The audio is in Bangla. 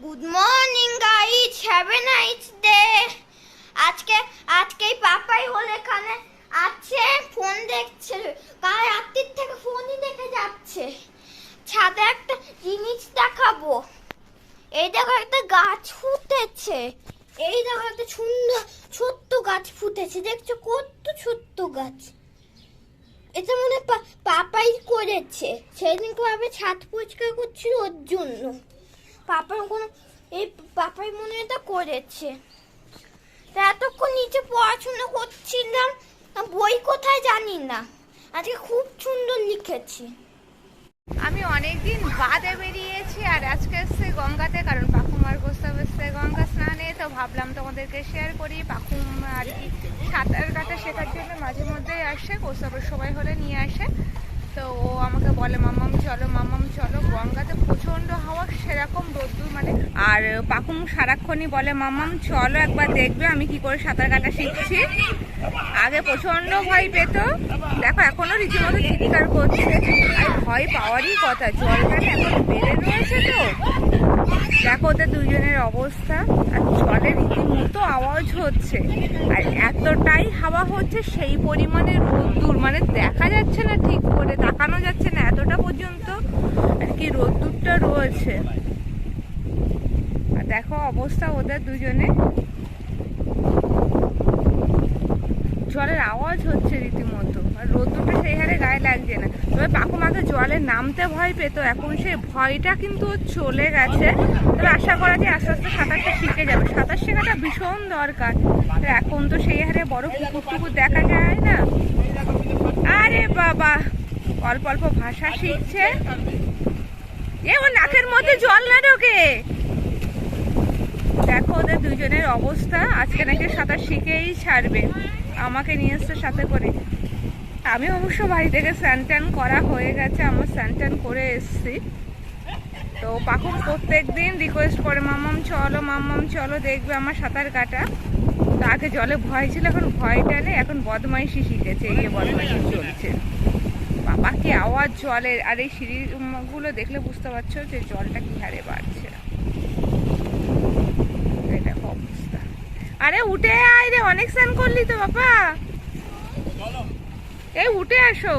Good morning guys, have a nice day. আজকে পাপাই হল এখানে আছে, ফোন দেখছে, কাল রাত্রির থেকে ফোনই দেখে যাচ্ছে। ছাদে একটা জিনিস দেখাবো। এই দেখো একটা গাছ ফুটেছে, এই দেখো একটা সুন্দর ছোট্ট গাছ ফুটেছে, দেখছো কত ছোট্ট গাছ। এটা মনে পাপাই করেছে, সেদিনকে ভাবে ছাদ পরিষ্কার করছিল ওর জন্য। পাপাই মনে এটা করেছে। এতক্ষণ নিচে পড়াশোনা করছিলাম, বই কোথায় জানি না, আজকে খুব সুন্দর লিখেছি। আমি অনেকদিন বাদে বেরিয়েছি আর আজকে এসছে গঙ্গাতে, কারণ পাখুমার প্রস্তাব এসছে গঙ্গা স্নানে। তো ভাবলাম তোমাদেরকে শেয়ার করি। পাখুম আর কি সাঁতার কাটা শেখার জন্য মাঝে মধ্যেই আসে, প্রস্তাবের সময় হলে নিয়ে আসে। তো ও আমাকে বলে মাম্মাম চলো। গঙ্গাতে প্রচণ্ড হাওয়া, সেরকম রোদ্দুর মানে। আর পাখুম সারাক্ষণই বলে মাম্মাম চলো একবার দেখবে আমি কি করে সাঁতার কাটা শিখছি। আগে প্রচণ্ড ভয় পেত, দেখো এখনো রীতিমতো চিৎকার করছে। আর ভয় পাওয়ারই কথা, জলটা এখন বেড়ে রয়েছে। তো দেখো ওদের দুজনের অবস্থা, আর জলে রীতিমতো আওয়াজ হচ্ছে, আর এতটাই হাওয়া হচ্ছে, সেই পরিমাণে রোদ্দুর, মানে দেখা যাচ্ছে না, ঠিক করে তাকানো যাচ্ছে না, এতটা পর্যন্ত আর কি রোদ্দুরটা রয়েছে। আর দেখো অবস্থা ওদের দুজনে, জলের আওয়াজ হচ্ছে রীতিমতো, আর রোদ্দুরটা সেই হারে গায়ে লাগছে না। তবে পাকুমাকে জলে নামতে ভয় পেত, এখন সে ভয়টা কিন্তু চলে গেছে। তবে আশা করা যায় আস্তে আস্তে সাঁতারটা শিখে যাবে। সাঁতার শেখাটা ভীষণ দরকার, এখন তো সেই হারে বড় পুকুর দেখা যায় না। আরে বাবা, অল্প অল্প ভাষা শিখছে। এ ও নাকের মধ্যে জল না ঢোকে। দেখো ওদের দুজনের অবস্থা, আজকে নাকি সাঁতার শিখেই ছাড়বে। আমাকে নিয়ে এসছে সাথে করে। আমি অবশ্য বাড়ি থেকে স্নান টান করা হয়ে গেছে, আমার স্নান টান করে এসছি। তো পাখুম প্রত্যেক দিন রিকোয়েস্ট করে মাম্মাম চলো দেখবে আমার সাঁতার কাটা। তো আগে জলে ভয় ছিল, এখন ভয়টা নেই, এখন বদমাইশি শিখেছে, এই বদমাইশি চলছে। বাবা কি আওয়াজ জলের, আর এই সিঁড়িগুলো দেখলে বুঝতে পারছো যে জলটা কি হারে বাড়ছে। অবস্থা, আরে উঠে আয় রে, অনেক স্নান করলি তো বাবা, এই উঠে আসো।